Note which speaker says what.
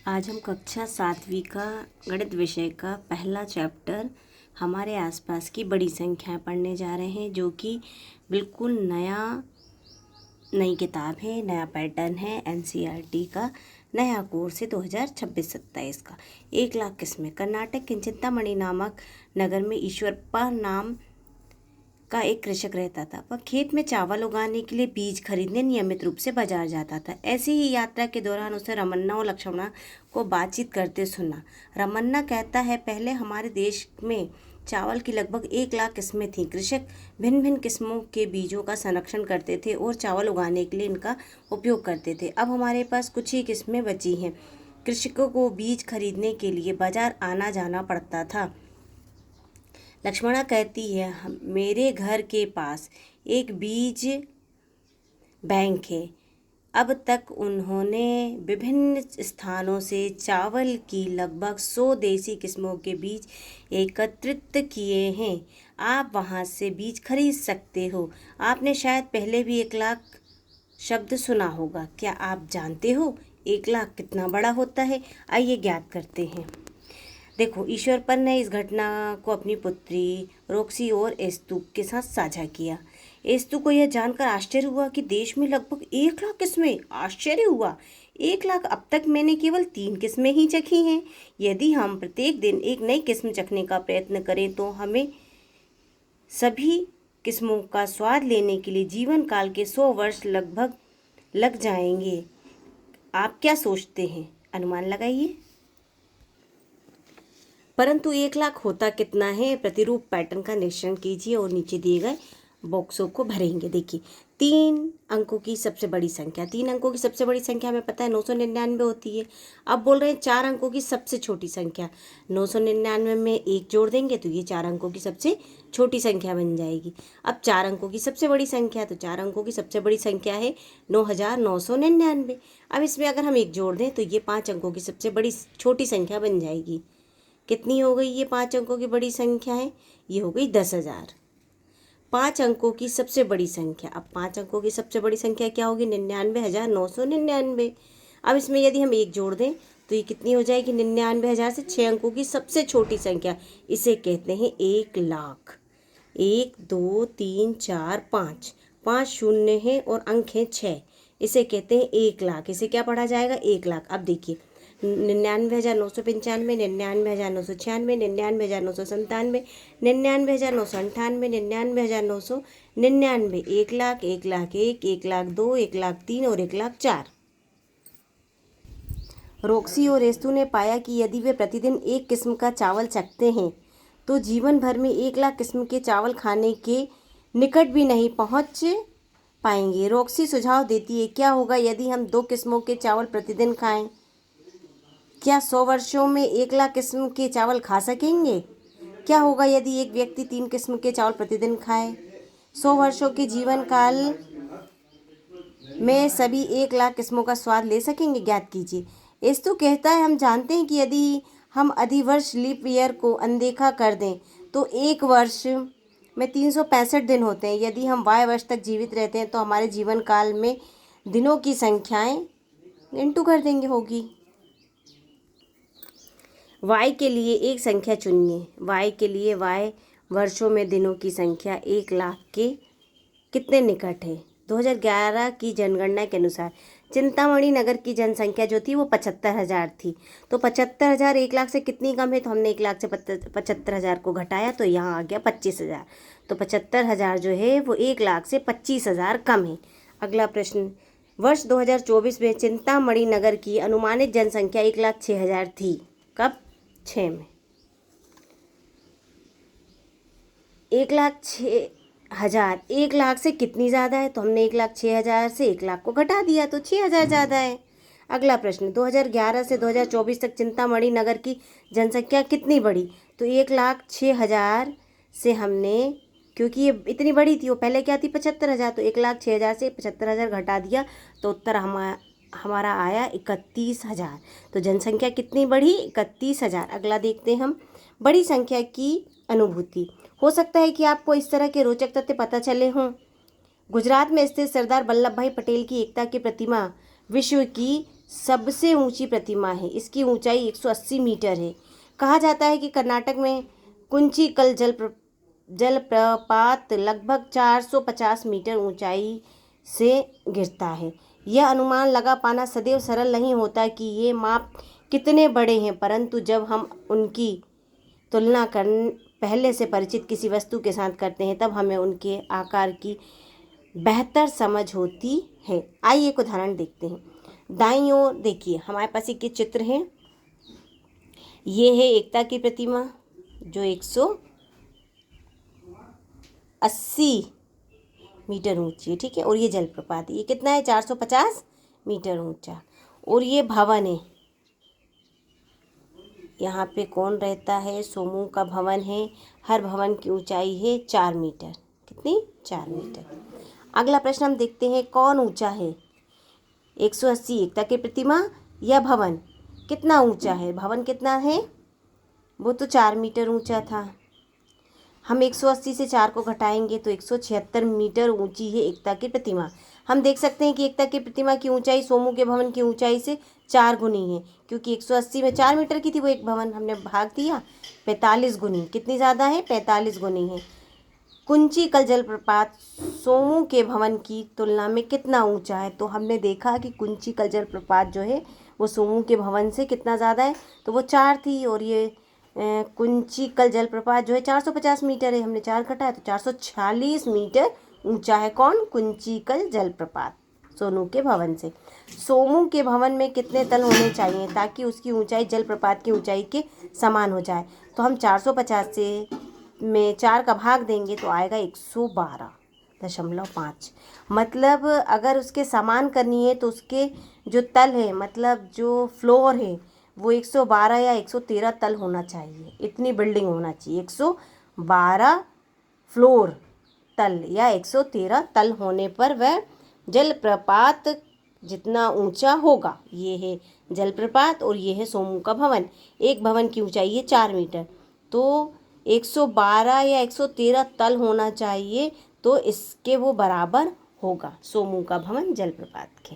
Speaker 1: आज हम कक्षा 7वीं का गणित विषय का पहला चैप्टर हमारे आसपास की बड़ी संख्याएं पढ़ने जा रहे हैं, जो कि बिल्कुल नई किताब है, नया पैटर्न है। एनसीईआरटी का नया कोर्स है 2026-27 का। 1 लाख किस्में। कर्नाटक के चिंतामणि नामक नगर में ईश्वरप्पा नाम का एक कृषक रहता था। वह खेत में चावल उगाने के लिए बीज खरीदने नियमित रूप से बाजार जाता था। ऐसी ही यात्रा के दौरान उसे रमन्ना और लक्ष्मणा को बातचीत करते सुना। रमन्ना कहता है, पहले हमारे देश में चावल की लगभग 1 लाख किस्में थीं। कृषक भिन्न भिन्न किस्मों के बीजों का संरक्षण करते थे और चावल उगाने के लिए इनका उपयोग करते थे। अब हमारे पास कुछ ही किस्में बची हैं। कृषकों को बीज खरीदने के लिए बाजार आना जाना पड़ता था। लक्ष्मणा कहती है, मेरे घर के पास एक बीज बैंक है। अब तक उन्होंने विभिन्न स्थानों से चावल की लगभग 100 देसी किस्मों के बीज एकत्रित किए हैं। आप वहां से बीज खरीद सकते हो। आपने शायद पहले भी 1 लाख शब्द सुना होगा। क्या आप जानते हो 1 लाख कितना बड़ा होता है? आइए ज्ञात करते हैं। देखो, ईश्वरप्पा ने इस घटना को अपनी पुत्री रोक्सी और एस्तु के साथ साझा किया। एस्तु को यह जानकर आश्चर्य हुआ कि देश में लगभग 1 लाख किस्में। आश्चर्य हुआ, 1 लाख! अब तक मैंने केवल 3 किस्में ही चखी हैं। यदि हम प्रत्येक दिन एक नई किस्म चखने का प्रयत्न करें तो हमें सभी किस्मों का स्वाद लेने के लिए जीवन काल के 100 वर्ष लगभग लग जाएंगे। आप क्या सोचते हैं? अनुमान लगाइए। परंतु 1 लाख होता कितना है? प्रतिरूप पैटर्न का निरीक्षण कीजिए और नीचे दिए गए बॉक्सों को भरेंगे। देखिए, 3 अंकों की सबसे बड़ी संख्या। 3 अंकों की सबसे बड़ी संख्या हमें पता है 999 होती है। अब बोल रहे हैं 4 अंकों की सबसे छोटी संख्या। 999 में 1 जोड़ देंगे तो ये 4 अंकों की सबसे छोटी संख्या बन जाएगी। अब 4 अंकों की सबसे बड़ी संख्या, तो 4 अंकों की सबसे बड़ी संख्या है 9999। अब इसमें अगर हम 1 जोड़ दें तो ये 5 अंकों की सबसे बड़ी छोटी संख्या बन जाएगी। कितनी हो गई ये 5 अंकों की बड़ी संख्या है? ये हो गई 10,000। 5 अंकों की सबसे बड़ी संख्या। अब 5 अंकों की सबसे बड़ी संख्या क्या होगी? 99,999। अब इसमें यदि हम 1 जोड़ दें तो ये कितनी हो जाएगी? 99,000 से 6 अंकों की सबसे छोटी संख्या। इसे कहते हैं 1 लाख। 1 2 3 4 5, 5 शून्य है और अंक है 6। इसे कहते हैं 1 लाख। इसे क्या पढ़ा जाएगा? 1 लाख। अब देखिए, 99,995, 99,996, 99,997, 99,998, 99,999। 1 लाख, 1 लाख 1, 1 लाख 2, 1 लाख 3 और 1 लाख 4। रोक्सी और रेस्तु ने पाया कि यदि वे प्रतिदिन एक किस्म का चावल चखते हैं तो जीवन भर में 1 लाख किस्म के चावल खाने के निकट भी नहीं पहुंच पाएंगे। रोक्सी सुझाव देती है, क्या होगा यदि हम 2 किस्मों के चावल प्रतिदिन खाएं? क्या 100 वर्षों में 1 लाख किस्म के चावल खा सकेंगे? क्या होगा यदि एक व्यक्ति 3 किस्म के चावल प्रतिदिन खाए? 100 वर्षों के जीवन काल में सभी 1 लाख किस्मों का स्वाद ले सकेंगे? ज्ञात कीजिए। एस्तु कहता है, हम जानते हैं कि यदि हम अधिवर्ष लीप ईयर को अनदेखा कर दें तो एक वर्ष में 365 दिन होते हैं। यदि हम वाय वर्ष तक जीवित रहते हैं तो हमारे जीवन काल में दिनों की संख्याएं इंटू कर देंगे होगी। y के लिए एक संख्या चुनिए। y के लिए y वर्षों में दिनों की संख्या 1 लाख के कितने निकट है? 2011 की जनगणना के अनुसार चिंतामणि नगर की जनसंख्या जो थी वो 75,000 थी। तो 75,000 1 लाख से कितनी कम है? तो हमने 1 लाख से 75,000 को घटाया तो यहाँ आ गया 25,000। तो 75,000 जो है वो 1 लाख से 25,000 कम है। अगला प्रश्न, वर्ष 2024 में चिंतामणि नगर की अनुमानित जनसंख्या 1,06,000 थी। कब? 6 में। 1,06,000 1 लाख से कितनी ज़्यादा है? तो हमने 1,06,000 से 1 लाख को घटा दिया तो 6,000 ज़्यादा है। अगला प्रश्न, 2011 से 2024 तक चिंतामणि नगर की जनसंख्या कितनी बढ़ी? तो 1,06,000 से हमने, क्योंकि ये इतनी बड़ी थी, वो पहले क्या थी? 75,000। तो 1,06,000 से 75,000 घटा दिया तो उत्तर हमारा आया 31,000। तो जनसंख्या कितनी बढ़ी? 31,000। अगला देखते हैं हम, बड़ी संख्या की अनुभूति। हो सकता है कि आपको इस तरह के रोचक तथ्य पता चले हों। गुजरात में स्थित सरदार वल्लभ भाई पटेल की एकता की प्रतिमा विश्व की सबसे ऊंची प्रतिमा है। इसकी ऊंचाई 180 मीटर है। कहा जाता है कि कर्नाटक में कुंचिकल जलप्रपात लगभग 450 मीटर ऊंचाई से गिरता है। यह अनुमान लगा पाना सदैव सरल नहीं होता कि ये माप कितने बड़े हैं, परंतु जब हम उनकी तुलना पहले से परिचित किसी वस्तु के साथ करते हैं तब हमें उनके आकार की बेहतर समझ होती है। आइए एक उदाहरण देखते हैं। दाईं ओर देखिए, हमारे पास एक चित्र है। ये है एकता की प्रतिमा जो 180 मीटर ऊंची है, ठीक है। और ये जलप्रपात ये कितना है, 450 मीटर ऊंचा। और ये भवन है, यहाँ पे कौन रहता है, सोमू का भवन है। हर भवन की ऊंचाई है 4 मीटर। कितनी, 4 मीटर। अगला प्रश्न हम देखते हैं, कौन ऊंचा है, 180 एकता की प्रतिमा या भवन? कितना ऊंचा है भवन, कितना है, वो तो 4 मीटर ऊंचा था। हम 180 से 4 को घटाएंगे तो 176 मीटर ऊंची है एकता की प्रतिमा। हम देख सकते हैं कि एकता की प्रतिमा की ऊंचाई सोमू के भवन की ऊंचाई से 4 गुनी है, क्योंकि 180 में 4 मीटर की थी वो एक भवन, हमने भाग दिया 45 गुनी। कितनी ज़्यादा है, 45 गुनी है। कुंचिकल जलप्रपात सोमू के भवन की तुलना में कितना ऊंचा है? तो हमने देखा कि कुंचिकल जलप्रपात जो है वो सोमू के भवन से कितना ज़्यादा है, तो वो 4 थी। और ये कुंचिकल जलप्रपात जो है 450 मीटर है, हमने 4 घटाया तो 446 मीटर ऊंचा है। कौन, कुंचिकल जलप्रपात सोनू के भवन से। सोमू के भवन में कितने तल होने चाहिए ताकि उसकी ऊंचाई जलप्रपात की ऊंचाई के समान हो जाए? तो हम 450 से में 4 का भाग देंगे तो आएगा 112.5। मतलब अगर उसके समान करनी है तो उसके जो तल है, मतलब जो फ्लोर है, वो 112 या 113 तल होना चाहिए। इतनी बिल्डिंग होना चाहिए, 112 फ्लोर तल या 113 तल होने पर वह जलप्रपात जितना ऊंचा होगा। ये है जलप्रपात और ये है सोमू का भवन। एक भवन की ऊंचाई है 4 मीटर, तो 112 या 113 तल होना चाहिए, तो इसके वो बराबर होगा सोमू का भवन जलप्रपात के।